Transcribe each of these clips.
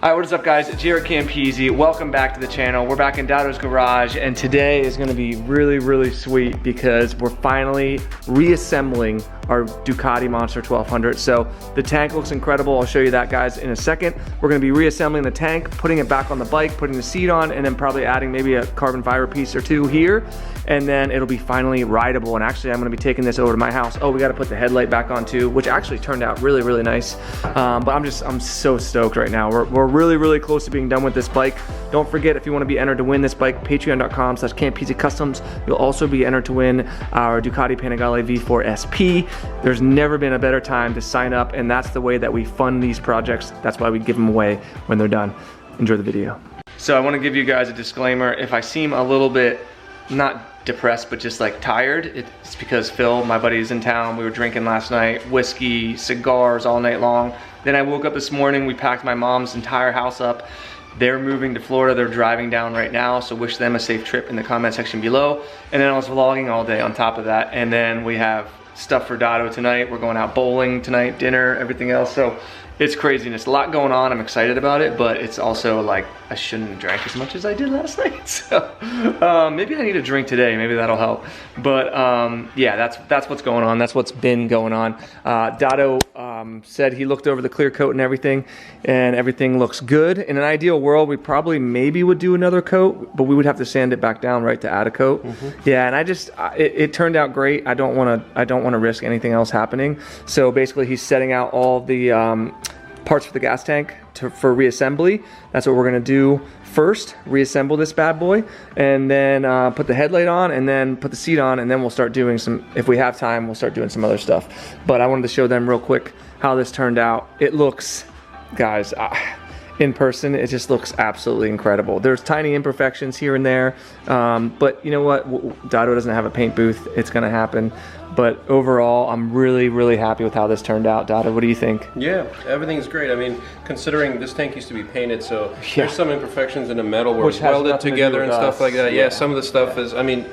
Alright, what is up guys? JaretCampisi. Welcome back to the channel. We're back in Dado's garage and today is gonna be really sweet because we're finally reassembling our Ducati Monster 1200. So the tank looks incredible. I'll show you that guys in a second. We're gonna be reassembling the tank, putting it back on the bike, putting the seat on, and then probably adding maybe a carbon fiber piece or two here. And then it'll be finally rideable. And actually I'm gonna be taking this over to my house. Oh, we gotta put the headlight back on too, which actually turned out really nice. But I'm so stoked right now. We're really close to being done with this bike. Don't forget, if you want to be entered to win this bike, patreon.com/Campisi Customs. You'll also be entered to win our Ducati Panigale V4 SP. There's never been a better time to sign up, and that's the way that we fund these projects. That's why we give them away when they're done. Enjoy the video. So I want to give you guys a disclaimer. If I seem a little bit, not depressed, but just like tired, it's because Phil, my buddy, is in town. We were drinking last night, whiskey, cigars all night long. Then I woke up this morning, we packed my mom's entire house up. They're moving to Florida, they're driving down right now, so wish them a safe trip in the comment section below. And then I was vlogging all day on top of that. And then we have stuff for Dado tonight. We're going out bowling tonight, dinner, everything else. So it's craziness, a lot going on. I'm excited about it, but it's also like, I shouldn't have drank as much as I did last night. So maybe I need a drink today, maybe that'll help. But yeah, that's what's going on. That's what's been going on. Dado said he looked over the clear coat and everything looks good. In an ideal world, we probably maybe would do another coat, but we would have to sand it back down, right, to add a coat. Yeah, and it turned out great. I don't want to risk anything else happening. So basically he's setting out all the parts for the gas tank for reassembly. That's what we're gonna do first, reassemble this bad boy, and then put the headlight on, and then put the seat on, and then we'll start doing some, if we have time, we'll start doing some other stuff. But I wanted to show them real quick how this turned out. It looks, guys, in person, it just looks absolutely incredible. There's tiny imperfections here and there, but you know what? Dado doesn't have a paint booth. It's gonna happen. But overall, I'm really happy with how this turned out. Dado, what do you think? Yeah, everything's great. I mean, considering this tank used to be painted, so there's some imperfections in the metal where it's welded together and stuff like that. Yeah, some of the stuff is, I mean,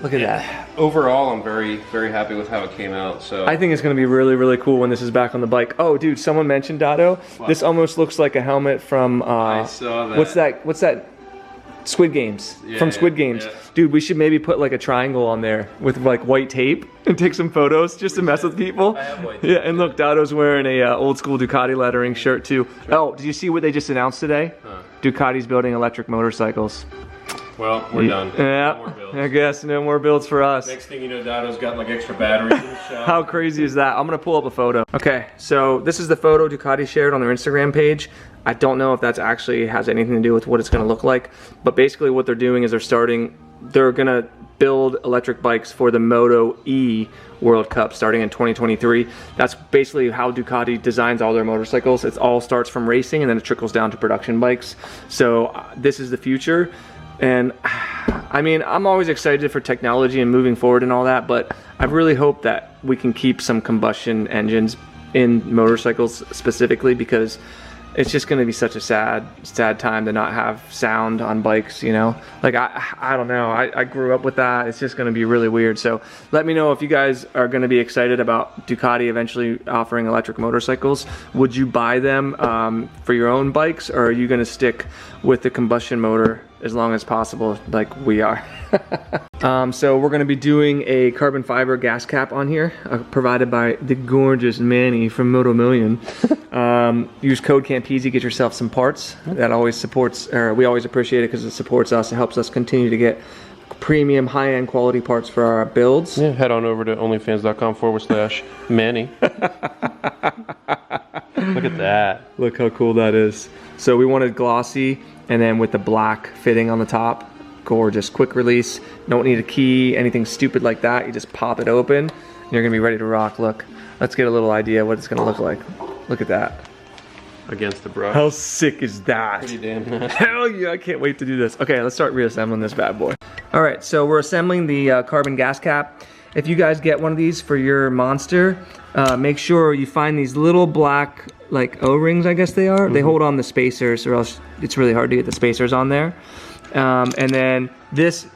look at that. Overall, I'm very happy with how it came out. So I think it's gonna be really cool when this is back on the bike. Oh, dude, someone mentioned Dado. Wow. This almost looks like a helmet from I saw that. What's that? Squid Games. From Squid Games. Yeah. Dude, we should maybe put like a triangle on there with like white tape and take some photos just to mess with people. I have white tape. Yeah, and look, Dado's wearing a old school Ducati lettering shirt too. Oh, did you see what they just announced today? Ducati's building electric motorcycles. Well, we're done. Yeah, no more builds. I guess no more builds for us. Next thing you know, Dado's got like extra batteries in the shop. How crazy is that? I'm gonna pull up a photo. Okay, so this is the photo Ducati shared on their Instagram page. I don't know if that's actually has anything to do with what it's gonna look like, but basically what they're doing is they're gonna build electric bikes for the Moto E World Cup starting in 2023. That's basically how Ducati designs all their motorcycles. It all starts from racing and then it trickles down to production bikes. So this is the future. And I mean, I'm always excited for technology and moving forward and all that, but I really hope that we can keep some combustion engines in motorcycles specifically, because it's just going to be such a sad time to not have sound on bikes, you know? Like, I don't know. I grew up with that. It's just going to be really weird. So let me know if you guys are going to be excited about Ducati eventually offering electric motorcycles. Would you buy them for your own bikes, or are you going to stick with the combustion motor as long as possible like we are? So we're going to be doing a carbon fiber gas cap on here, provided by the gorgeous Manny from Moto Million. Use code Campisi, get yourself some parts. That always supports, or we always appreciate it because it supports us. It helps us continue to get premium, high-end quality parts for our builds. Yeah, head on over to onlyfans.com/Manny. Look at that. Look how cool that is. So we wanted glossy, and then with the black fitting on the top. Gorgeous, quick release. Don't need a key, anything stupid like that. You just pop it open, and you're gonna be ready to rock. Look, let's get a little idea what it's gonna look like. Look at that. Against the brush. How sick is that? Pretty damn nice. Hell yeah, I can't wait to do this. Okay, let's start reassembling this bad boy. All right, so we're assembling the carbon gas cap. If you guys get one of these for your Monster, make sure you find these little black, like O-rings, I guess they are. They hold on the spacers, or else it's really hard to get the spacers on there. And then this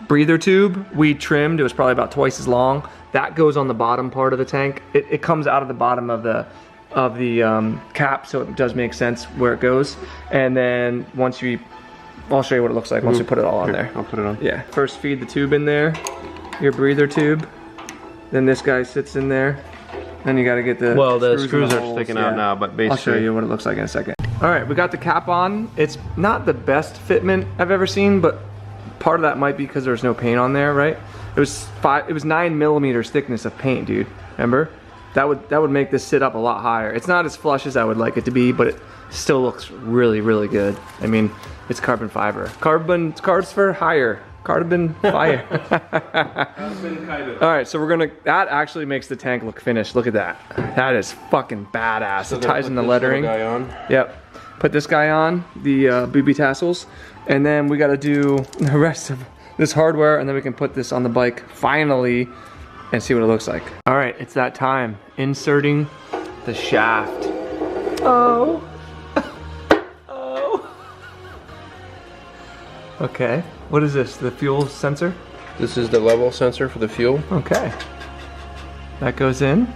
breather tube we trimmed. It was probably about twice as long. That goes on the bottom part of the tank. It comes out of the bottom of the of the cap, so it does make sense where it goes. And then once you, I'll show you what it looks like once we put it all on there. I'll put it on. Yeah, first feed the tube in there, your breather tube. Then this guy sits in there. Then you gotta get the screws are sticking out now, but basically. I'll show you what it looks like in a second. All right, we got the cap on. It's not the best fitment I've ever seen, but part of that might be because there's no paint on there, right? It was 9 millimeters thickness of paint, dude. Remember? That would make this sit up a lot higher. It's not as flush as I would like it to be, but it still looks really, really good. I mean, it's carbon fiber. Carbs for hire. Carbon fire. All right, so we're gonna, that actually makes the tank look finished. Look at that. That is fucking badass. So it ties in the lettering. Guy on. Yep. Put this guy on, the booby tassels, and then we gotta do the rest of this hardware, and then we can put this on the bike finally and see what it looks like. All right, it's that time. Inserting the shaft. Oh. Oh. Okay, what is this? The fuel sensor? This is the level sensor for the fuel. Okay. That goes in.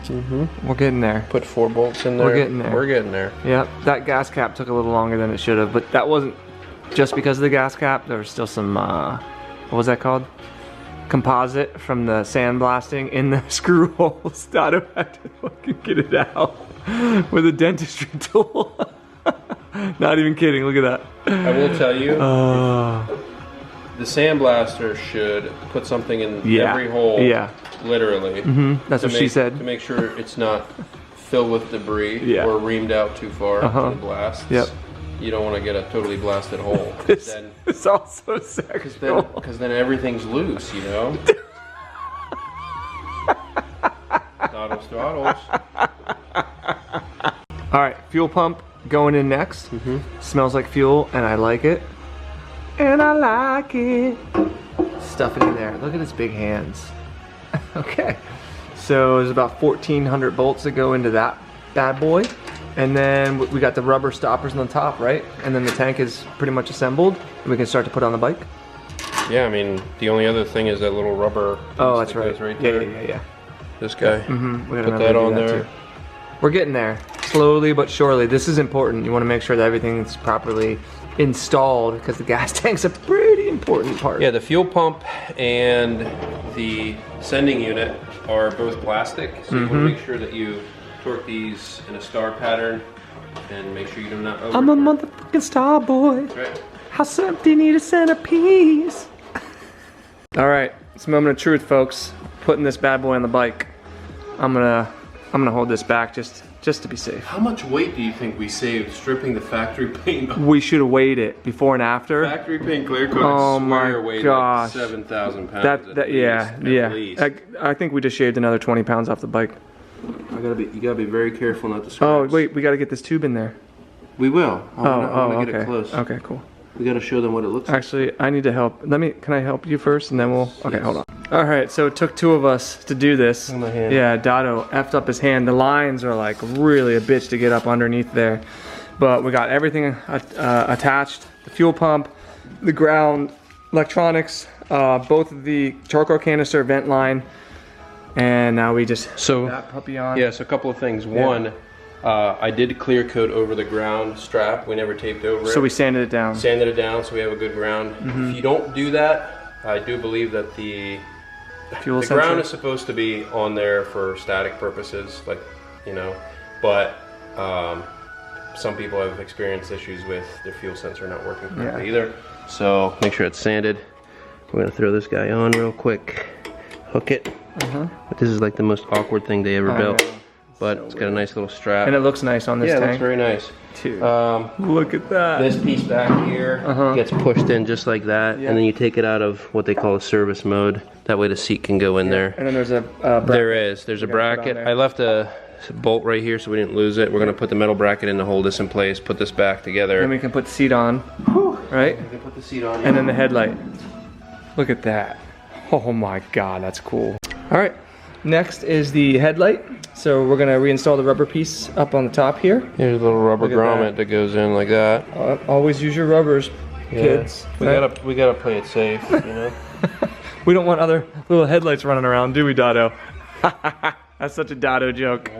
We're getting there. Put 4 bolts in there. We're getting there. We're getting there. Yeah, that gas cap took a little longer than it should have, but that wasn't just because of the gas cap. There was still some, what was that called? Composite from the sandblasting in the screw holes. Dotto had to fucking get it out with a dentistry tool. Not even kidding, look at that. I will tell you, the sandblaster should put something in every hole, literally. That's what she said. To make sure it's not filled with debris or reamed out too far in the blasts. Yep. You don't want to get a totally blasted hole. It's also sexual. Because then everything's loose, you know? Throttles. All right, fuel pump going in next. Smells like fuel, and I like it. And I like it. Stuff it in there. Look at his big hands. Okay, so there's about 1,400 bolts that go into that bad boy. And then we got the rubber stoppers on the top, right? And then the tank is pretty much assembled, and we can start to put on the bike. Yeah, I mean, the only other thing is that little rubber. Oh, that's right. There. Yeah. This guy. We put that on there. Too. We're getting there, slowly but surely. This is important. You want to make sure that everything's properly installed because the gas tank's a pretty important part. Yeah, the fuel pump and the sending unit are both plastic, so you want to make sure that you torque these in a star pattern and make sure you do not over. I'm a motherfucking star boy. That's right. How something you need a centerpiece. All right, it's a moment of truth, folks. Putting this bad boy on the bike. I'm gonna hold this back just to be safe. How much weight do you think we saved stripping the factory paint off? We should have weighed it before and after. Factory paint clear coat. Oh my gosh. Like 7,000 pounds. Yeah. I think we just shaved another 20 pounds off the bike. You gotta be very careful not to scratch. Oh wait, we gotta get this tube in there. We will. I wanna okay. Get it close. Okay, cool. We gotta show them what it looks like. Actually, I need to help. Can I help you first, and then we'll. Okay, hold on. All right, so it took 2 of us to do this. My hand. Yeah, Dotto effed up his hand. The lines are like really a bitch to get up underneath there, but we got everything attached: the fuel pump, the ground, electronics, both of the charcoal canister vent line. And now we just put that puppy on. Yeah, so a couple of things. One, I did clear coat over the ground strap. We never taped over it. So we sanded it down. Sanded it down so we have a good ground. If you don't do that, I do believe that the ground is supposed to be on there for static purposes, like, you know, but some people have experienced issues with their fuel sensor not working correctly either. So make sure it's sanded. We're gonna throw this guy on real quick. Hook it. But this is like the most awkward thing they ever built. But it's got a nice little strap. And it looks nice on this tank. Yeah, it looks very nice. Dude, look at that. This piece back here gets pushed in just like that. And then you take it out of what they call a service mode. That way the seat can go in there. And then there's a bracket. There's a bracket. I left a bolt right here so we didn't lose it. We're going to put the metal bracket in to hold this in place, put this back together. Then we can put the seat on, right? We can put the seat on. And then the headlight. Look at that. Oh my God, that's cool. All right, next is the headlight. So we're gonna reinstall the rubber piece up on the top here. Here's a little rubber grommet that goes in like that. Always use your rubbers, kids. We gotta play it safe, you know. We don't want other little headlights running around, do we, Dotto? That's such a Dotto joke.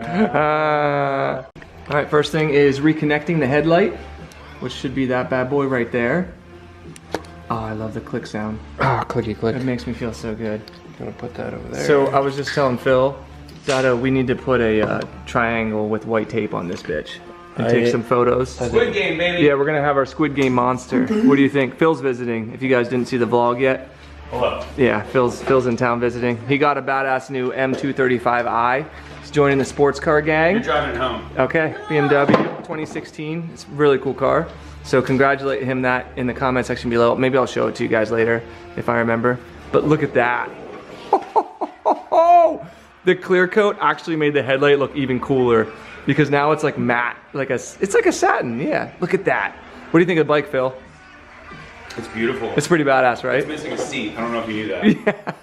All right, first thing is reconnecting the headlight, which should be that bad boy right there. Oh, I love the click sound. Ah, clicky click. It makes me feel so good. I'm gonna put that over there. So I was just telling Phil, Dado, we need to put a triangle with white tape on this bitch and take some photos. Squid Game, baby. Yeah, we're gonna have our Squid Game monster. What do you think? Phil's visiting, if you guys didn't see the vlog yet. Hello. Yeah, Phil's in town visiting. He got a badass new M235i. He's joining the sports car gang. You're driving it home. Okay, BMW 2016. It's a really cool car. So congratulate him that in the comment section below. Maybe I'll show it to you guys later if I remember. But look at that. The clear coat actually made the headlight look even cooler because now it's like matte, it's like a satin. Yeah, look at that. What do you think of the bike, Phil? It's beautiful. It's pretty badass, right? It's missing a seat. I don't know if you knew that.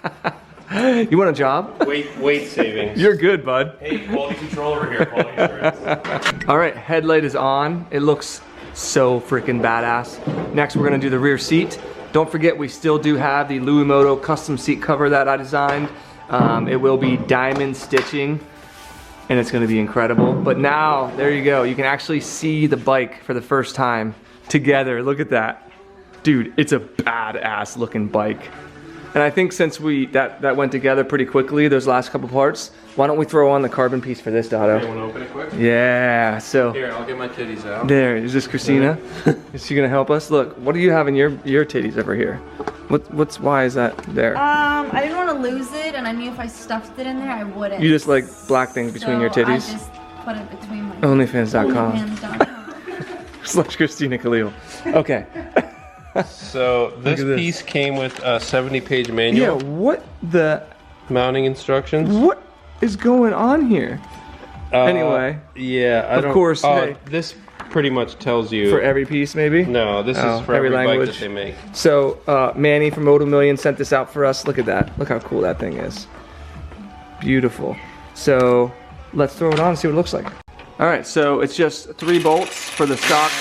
Yeah. You want a job? Weight savings. You're good, bud. Hey, quality control over here. Quality assurance. All right, headlight is on. It looks so freaking badass. Next, we're gonna do the rear seat. Don't forget, we still do have the Luimoto custom seat cover that I designed. It will be diamond stitching, and it's gonna be incredible. But now, there you go. You can actually see the bike for the first time together. Look at that. Dude, it's a badass looking bike. And I think since that went together pretty quickly, those last couple parts, why don't we throw on the carbon piece for this, Dado? You want to open it quick? Yeah, so. Here, I'll get my titties out. There, is this Christina? Is she gonna help us? Look, what do you have in your titties over here? Why is that there? I didn't want to lose it, and I knew if I stuffed it in there, I wouldn't. You just like black things between your titties? I just put it between my Onlyfans.com. Onlyfans.com. / Christina Khalil. Okay. So this piece came with a 70-page manual. Yeah, what the? Mounting instructions. What is going on here? Anyway. Yeah, of course. Hey, this pretty much tells you. for every piece, maybe? No, this is for every language bike that they make. So Manny from Moto Million sent this out for us. Look at that. Look how cool that thing is. Beautiful. So let's throw it on and see what it looks like. All right, so it's just 3 bolts for the stock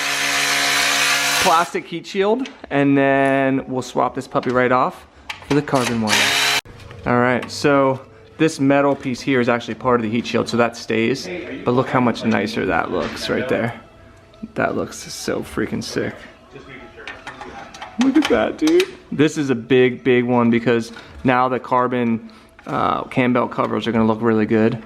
plastic heat shield, and then we'll swap this puppy right off for the carbon one. All right, so this metal piece here is actually part of the heat shield, so that stays. But look how much nicer that looks right there. That looks so freaking sick. Look at that, dude. This is a big one because now the carbon cam belt covers are gonna look really good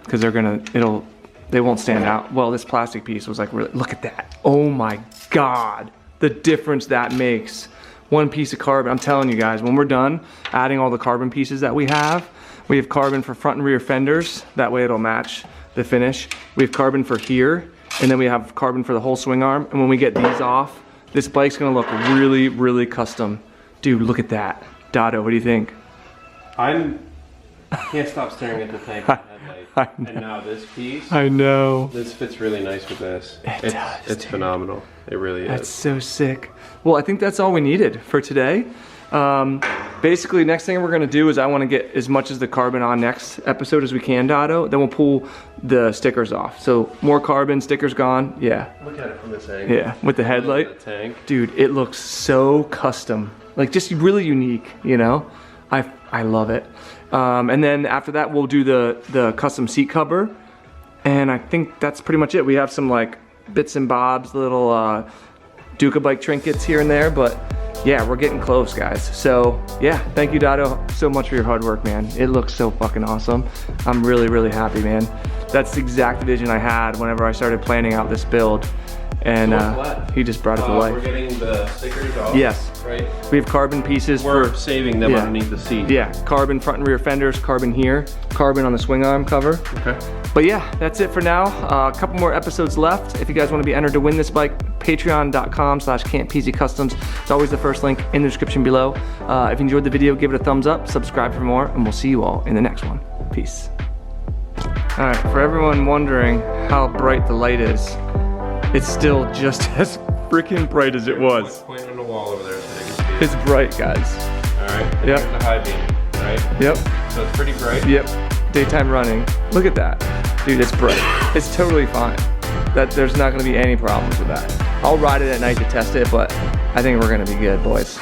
because they won't stand out. Well, this plastic piece was like really, look at that. Oh my God, the difference that makes. One piece of carbon, I'm telling you guys, when we're done adding all the carbon pieces that we have carbon for front and rear fenders, that way it'll match the finish. We have carbon for here, and then we have carbon for the whole swing arm, and when we get these off, this bike's gonna look really custom. Dude, look at that. Dado, what do you think? I can't stop staring at the tank and headlight. And now this piece. I know. This fits really nice with this. It does, it's phenomenal. It really is. That's so sick. Well, I think that's all we needed for today. Basically, next thing we're gonna do is I wanna get as much as the carbon on next episode as we can, Dado. Then we'll pull the stickers off. So more carbon, stickers gone, yeah. Look at it from this angle. Yeah, with the headlight. The tank. Dude, it looks so custom. Like just really unique, you know? I love it. And then after that, we'll do the custom seat cover. And I think that's pretty much it. We have some like bits and bobs, little Duca bike trinkets here and there, but yeah, we're getting close, guys. So yeah, thank you, Dado, so much for your hard work, man. It looks so fucking awesome. I'm really happy, man. That's the exact vision I had whenever I started planning out this build. And he just brought it to life. We're getting the stickers off. Yes. Right. We have carbon pieces We're saving them underneath the seat. Yeah, carbon front and rear fenders, carbon here, carbon on the swing arm cover. Okay. But yeah, that's it for now. A couple more episodes left. If you guys want to be entered to win this bike, patreon.com/Campisi Customs. It's always the first link in the description below. If you enjoyed the video, give it a thumbs up, subscribe for more, and we'll see you all in the next one. Peace. All right, for everyone wondering how bright the light is, it's still just as freaking bright as it was. Point on the wall over there so they can see it. It's bright, guys. All right. Yep. Here's the high beam, right? Yep. So it's pretty bright. Yep. Daytime running. Look at that. Dude, it's bright. It's totally fine. There's not gonna be any problems with that. I'll ride it at night to test it, but I think we're gonna be good, boys.